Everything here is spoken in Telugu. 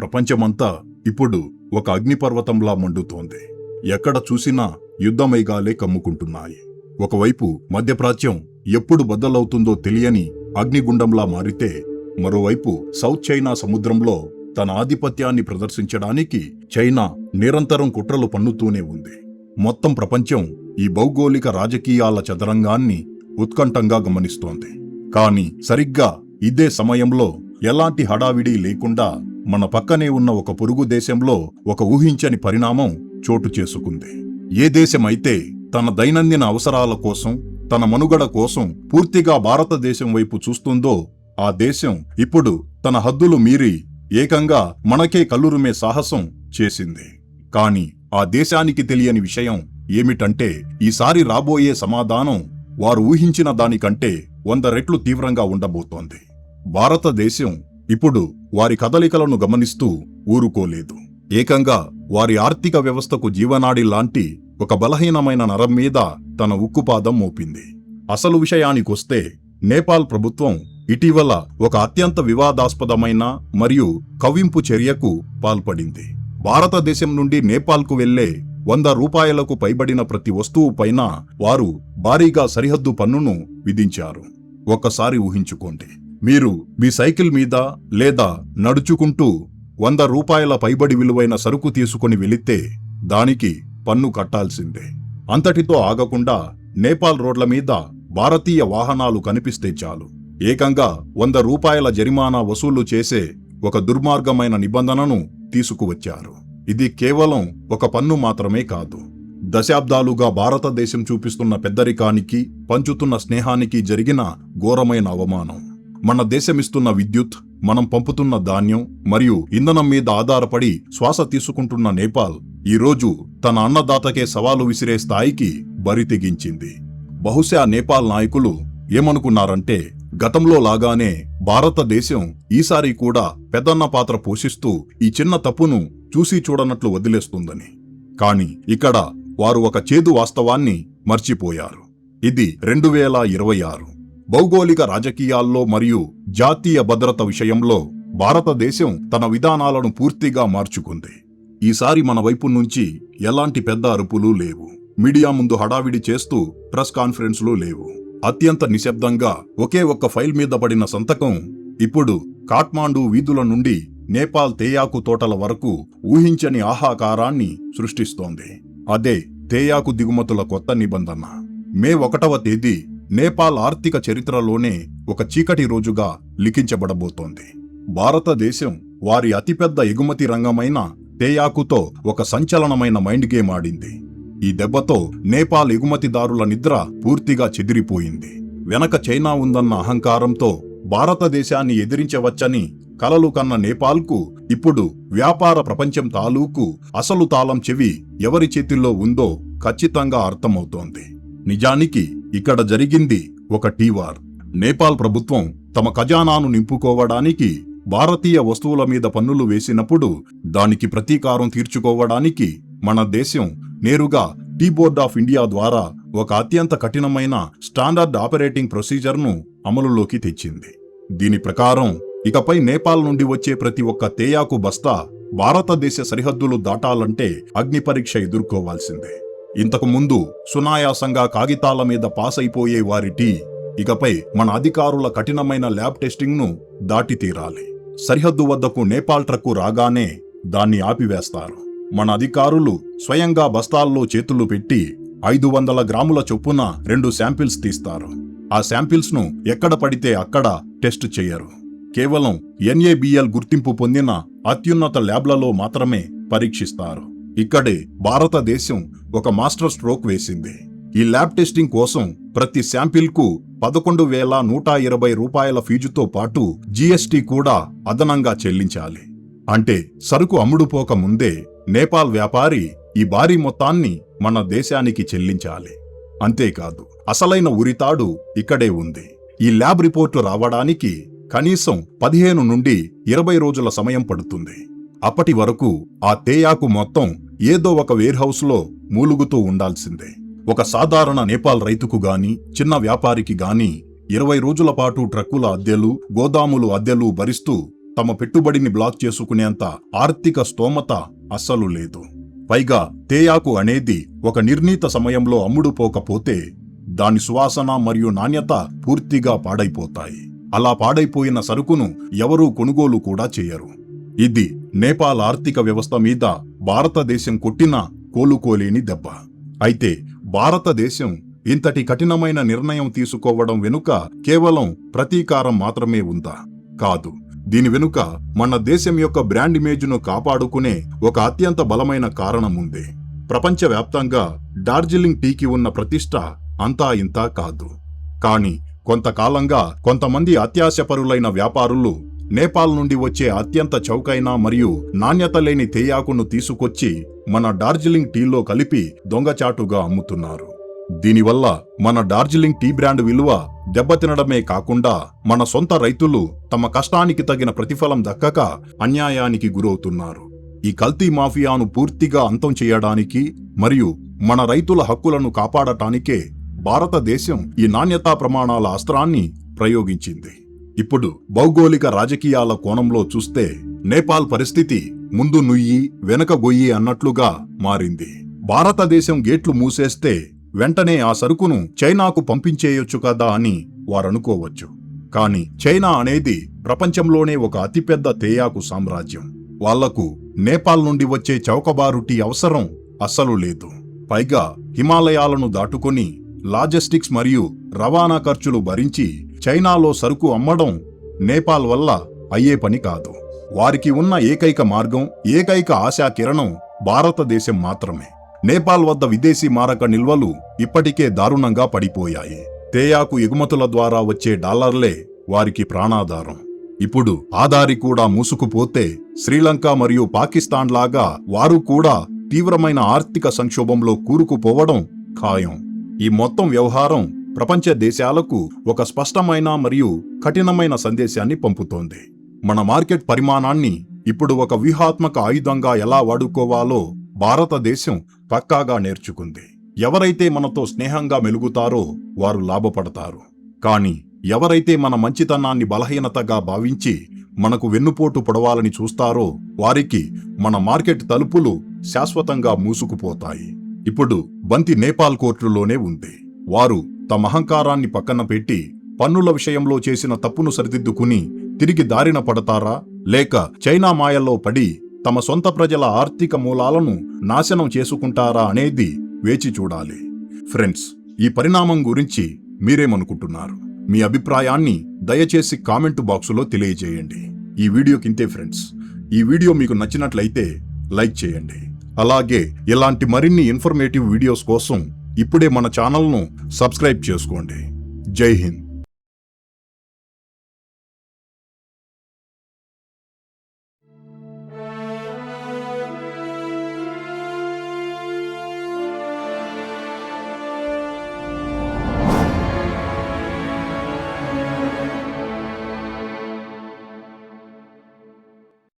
ప్రపంచమంతా ఇప్పుడు ఒక అగ్నిపర్వతంలా మండుతోంది. ఎక్కడ చూసినా యుద్ధమైగాలే కమ్ముకుంటున్నాయి. ఒకవైపు మధ్యప్రాచ్యం ఎప్పుడు బద్దలవుతుందో తెలియని అగ్నిగుండంలా మారితే, మరోవైపు సౌత్ చైనా సముద్రంలో తన ఆధిపత్యాన్ని ప్రదర్శించడానికి చైనా నిరంతరం కుట్రలు పన్నుతూనే ఉంది. మొత్తం ప్రపంచం ఈ భౌగోళిక రాజకీయాల చదరంగాన్ని ఉత్కంఠంగా గమనిస్తోంది. కానీ సరిగ్గా ఇదే సమయంలో ఎలాంటి హడావిడి లేకుండా మన పక్కనే ఉన్న ఒక పొరుగు దేశంలో ఒక ఊహించని పరిణామం చోటు చేసుకుంది. ఏ దేశమైతే తన దైనందిన అవసరాల కోసం, తన మనుగడ కోసం పూర్తిగా భారతదేశం వైపు చూస్తుందో ఆ దేశం ఇప్పుడు తన హద్దులు మీరి ఏకంగా మనకే కల్లురుమే సాహసం చేసింది. కాని ఆ దేశానికి తెలియని విషయం ఏమిటంటే, ఈసారి రాబోయే సమాధానం వారు ఊహించిన దానికంటే 100 రెట్లు తీవ్రంగా ఉండబోతోంది. భారతదేశం ఇప్పుడు వారి కదలికలను గమనిస్తూ ఊరుకోలేదు. ఏకంగా వారి ఆర్థిక వ్యవస్థకు జీవనాడి లాంటి ఒక బలహీనమైన నరం మీద తన ఉక్కుపాదం మోపింది. అసలు విషయానికొస్తే, నేపాల్ ప్రభుత్వం ఇటీవల ఒక అత్యంత వివాదాస్పదమైన మరియు కవ్వింపు చర్యకు పాల్పడింది. భారతదేశం నుండి నేపాల్కు వెళ్లే 100 రూపాయలకు పైబడిన ప్రతి వస్తువు పైన వారు భారీగా సరిహద్దు పన్నును విధించారు. ఒక్కసారి ఊహించుకోండి, మీరు మీ సైకిల్ మీద లేదా నడుచుకుంటూ 100 రూపాయల పైబడి విలువైన సరుకు తీసుకుని వెళితే దానికి పన్ను కట్టాల్సిందే. అంతటితో ఆగకుండా నేపాల్ రోడ్ల మీద భారతీయ వాహనాలు కనిపిస్తే చాలు ఏకంగా 100 రూపాయల జరిమానా వసూలు చేసే ఒక దుర్మార్గమైన నిబంధనను తీసుకువచ్చారు. ఇది కేవలం ఒక పన్ను మాత్రమే కాదు, దశాబ్దాలుగా భారతదేశం చూపిస్తున్న పెద్దరికానికి, పంచుతున్న స్నేహానికి జరిగిన ఘోరమైన అవమానం. మన దేశమిస్తున్న విద్యుత్, మనం పంపుతున్న ధాన్యం మరియు ఇంధనం మీద ఆధారపడి శ్వాస తీసుకుంటున్న నేపాల్ ఈరోజు తన అన్నదాతకే సవాలు విసిరే స్థాయికి బరితెగించింది. బహుశా నేపాల్ నాయకులు ఏమనుకున్నారంటే, గతంలో లాగానే భారతదేశం ఈసారి కూడా పెద్దన్న పాత్ర పోషిస్తూ ఈ చిన్న తప్పును చూసి చూడనట్లు వదిలేస్తుందని. కాని ఇక్కడ వారు ఒక చేదు వాస్తవాన్ని మర్చిపోయారు. ఇది 2026. భౌగోళిక రాజకీయాల్లో మరియు జాతీయ భద్రత విషయంలో భారతదేశం తన విధానాలను పూర్తిగా మార్చుకుంది. ఈసారి మన వైపు నుంచి ఎలాంటి పెద్ద అరుపులు లేవు, మీడియా ముందు హడావిడి చేస్తూ ప్రెస్ కాన్ఫరెన్స్లు లేవు. అత్యంత నిశ్శబ్దంగా ఒకే ఒక్క ఫైల్ మీద పడిన సంతకం ఇప్పుడు కాఠ్మాండు వీధుల నుండి నేపాల్ తేయాకు తోటల వరకు ఊహించని ఆహాకారాన్ని సృష్టిస్తోంది. అదే తేయాకు దిగుమతుల కొత్త నిబంధన. మే 1వ తేదీ నేపాల్ ఆర్థిక చరిత్రలోనే ఒక చీకటి రోజుగా లిఖించబడబోతోంది. భారతదేశం వారి అతిపెద్ద ఎగుమతి రంగమైన తేయాకుతో ఒక సంచలనమైన మైండ్ గేమ్ ఆడింది. ఈ దెబ్బతో నేపాల్ ఎగుమతిదారుల నిద్ర పూర్తిగా చెదిరిపోయింది. వెనక చైనా ఉందన్న అహంకారంతో భారతదేశాన్ని ఎదిరించవచ్చని కలలు కన్న నేపాల్కు ఇప్పుడు వ్యాపార ప్రపంచం తాలూకు అసలు తాళం చెవి ఎవరి చేతిలో ఉందో ఖచ్చితంగా అర్థమవుతోంది. నిజానికి ఇక్కడ జరిగింది ఒక టీవార్. నేపాల్ ప్రభుత్వం తమ ఖజానాను నింపుకోవడానికి భారతీయ వస్తువుల మీద పన్నులు వేసినప్పుడు దానికి ప్రతీకారం తీర్చుకోవడానికి మన దేశం నేరుగా టీ బోర్డ్ ఆఫ్ ఇండియా ద్వారా ఒక అత్యంత కఠినమైన స్టాండర్డ్ ఆపరేటింగ్ ప్రొసీజర్ను అమలులోకి తెచ్చింది. దీని ప్రకారం ఇకపై నేపాల్ నుండి వచ్చే ప్రతి ఒక్క తేయాకు బస్తా భారతదేశ సరిహద్దులు దాటాలంటే అగ్ని పరీక్ష ఎదుర్కోవాల్సిందే. ఇంతకు ముందు సునాయాసంగా కాగితాల మీద పాస్ అయిపోయే వారి టీ ఇకపై మన అధికారుల కఠినమైన ల్యాబ్ టెస్టింగ్ను దాటి తీరాలి. సరిహద్దు వద్దకు నేపాల్ ట్రక్కు రాగానే దాన్ని ఆపివేస్తారు. మన అధికారులు స్వయంగా బస్తాల్లో చేతులు పెట్టి 500 గ్రాముల చొప్పున 2 శాంపిల్స్ తీస్తారు. ఆ శాంపిల్స్ ను ఎక్కడ పడితే అక్కడ టెస్ట్ చేయరు. కేవలం NABL గుర్తింపు పొందిన అత్యున్నత ల్యాబ్లలో మాత్రమే పరీక్షిస్తారు. ఇక్కడే భారతదేశం ఒక మాస్టర్ స్ట్రోక్ వేసింది. ఈ ల్యాబ్ టెస్టింగ్ కోసం ప్రతి శాంపిల్కు 11,120 రూపాయల ఫీజుతో పాటు GST కూడా అదనంగా చెల్లించాలి. అంటే సరుకు అమ్ముడుపోక ముందే నేపాల్ వ్యాపారి ఈ భారీ మొత్తాన్ని మన దేశానికి చెల్లించాలి. అంతేకాదు, అసలైన ఉరితాడు ఇక్కడే ఉంది. ఈ ల్యాబ్ రిపోర్టు రావడానికి కనీసం 15 నుండి 20 రోజుల సమయం పడుతుంది. అప్పటి వరకు ఆ తేయాకు మొత్తం ఏదో ఒక వేర్హౌస్లో మూలుగుతూ ఉండాల్సిందే. ఒక సాధారణ నేపాల్ రైతుకు గాని, చిన్న వ్యాపారికి గాని 20 రోజుల పాటు ట్రక్కుల అద్దెలు, గోదాములు అద్దెలు భరిస్తూ తమ పెట్టుబడిని బ్లాక్ చేసుకునేంత ఆర్థిక స్తోమత అస్సలు లేదు. పైగా తేయాకు అనేది ఒక నిర్ణీత సమయంలో అమ్ముడుపోకపోతే దాని సువాసన మరియు నాణ్యత పూర్తిగా పాడైపోతాయి. అలా పాడైపోయిన సరుకును ఎవరూ కొనుగోలు కూడా చేయరు. ఇది నేపాల్ ఆర్థిక వ్యవస్థ మీద భారతదేశం కొట్టిన కోలుకోలేని దెబ్బ. అయితే భారతదేశం ఇంతటి కఠినమైన నిర్ణయం తీసుకోవడం వెనుక కేవలం ప్రతీకారం మాత్రమే ఉందా? కాదు. దీని వెనుక మన దేశం యొక్క బ్రాండ్ ఇమేజ్ను కాపాడుకునే ఒక అత్యంత బలమైన కారణం ఉంది. ప్రపంచవ్యాప్తంగా డార్జిలింగ్ టీకి ఉన్న ప్రతిష్ట అంతా ఇంతా కాదు. కానీ కొంతకాలంగా కొంతమంది అత్యాశపరులైన వ్యాపారులు నేపాల్ నుండి వచ్చే అత్యంత చౌకైన మరియు నాణ్యత లేని తేయాకును తీసుకొచ్చి మన డార్జిలింగ్ టీలో కలిపి దొంగచాటుగా అమ్ముతున్నారు. దీనివల్ల మన డార్జిలింగ్ టీ బ్రాండ్ విలువ దెబ్బతినడమే కాకుండా మన సొంత రైతులు తమ కష్టానికి తగిన ప్రతిఫలం దక్కక అన్యాయానికి గురవుతున్నారు. ఈ కల్తీ మాఫియాను పూర్తిగా అంతం చేయడానికి మరియు మన రైతుల హక్కులను కాపాడటానికే భారతదేశం ఈ నాణ్యతా ప్రమాణాల అస్త్రాన్ని ప్రయోగించింది. ఇప్పుడు భౌగోళిక రాజకీయాల కోణంలో చూస్తే నేపాల్ పరిస్థితి ముందు నుయ్యి వెనక గొయ్యి అన్నట్లుగా మారింది. భారతదేశం గేట్లు మూసేస్తే వెంటనే ఆ సరుకును చైనాకు పంపించేయొచ్చు కదా అని వారనుకోవచ్చు. కానీ చైనా అనేది ప్రపంచంలోనే ఒక అతిపెద్ద తేయాకు సామ్రాజ్యం. వాళ్లకు నేపాల్ నుండి వచ్చే చౌకబారు టీ అవసరం అస్సలు లేదు. పైగా హిమాలయాలను దాటుకొని లాజిస్టిక్స్ మరియు రవాణా ఖర్చులు భరించి చైనాలో సరుకు అమ్మడం నేపాల్ వల్ల అయ్యే పని కాదు. వారికి ఉన్న ఏకైక మార్గం, ఏకైక ఆశా కిరణం భారతదేశం మాత్రమే. నేపాల్ వద్ద విదేశీ మారక నిల్వలు ఇప్పటికే దారుణంగా పడిపోయాయి. తేయాకు ఎగుమతుల ద్వారా వచ్చే డాలర్లే వారికి ప్రాణాధారం. ఇప్పుడు ఆదారి కూడా మూసుకుపోతే శ్రీలంక మరియు పాకిస్తాన్ లాగా వారు కూడా తీవ్రమైన ఆర్థిక సంక్షోభంలో కూరుకుపోవడం ఖాయం. ఈ మొత్తం వ్యవహారం ప్రపంచ దేశాలకు ఒక స్పష్టమైన మరియు కఠినమైన సందేశాన్ని పంపుతోంది. మన మార్కెట్ పరిమాణాన్ని ఇప్పుడు ఒక వ్యూహాత్మక ఆయుధంగా ఎలా వాడుకోవాలో భారతదేశం పక్కాగా నేర్చుకుంది. ఎవరైతే మనతో స్నేహంగా మెలుగుతారో వారు లాభపడతారు. కానీ ఎవరైతే మన మంచితనాన్ని బలహీనతగా భావించి మనకు వెన్నుపోటు పొడవాలని చూస్తారో వారికి మన మార్కెట్ తలుపులు శాశ్వతంగా మూసుకుపోతాయి. ఇప్పుడు బంతి నేపాల్ కోర్టులోనే ఉంది. వారు తమ అహంకారాన్ని పక్కన పెట్టి పన్నుల విషయంలో చేసిన తప్పును సరిదిద్దుకుని తిరిగి దారిన పడతారా, లేక చైనా మాయల్లో పడి తమ సొంత ప్రజల ఆర్థిక మూలాలను నాశనం చేసుకుంటారా అనేది వేచి చూడాలి. ఫ్రెండ్స్, ఈ పరిణామం గురించి మీరేమనుకుంటున్నారు? మీ అభిప్రాయాన్ని దయచేసి కామెంటు బాక్సులో తెలియజేయండి. ఈ వీడియోకింతే ఫ్రెండ్స్. ఈ వీడియో మీకు నచ్చినట్లయితే లైక్ చేయండి. అలాగే ఇలాంటి మరిన్ని ఇన్ఫర్మేటివ్ వీడియోస్ కోసం ఇప్పుడే మన ఛానల్ను సబ్స్క్రైబ్ చేసుకోండి. జై హింద్.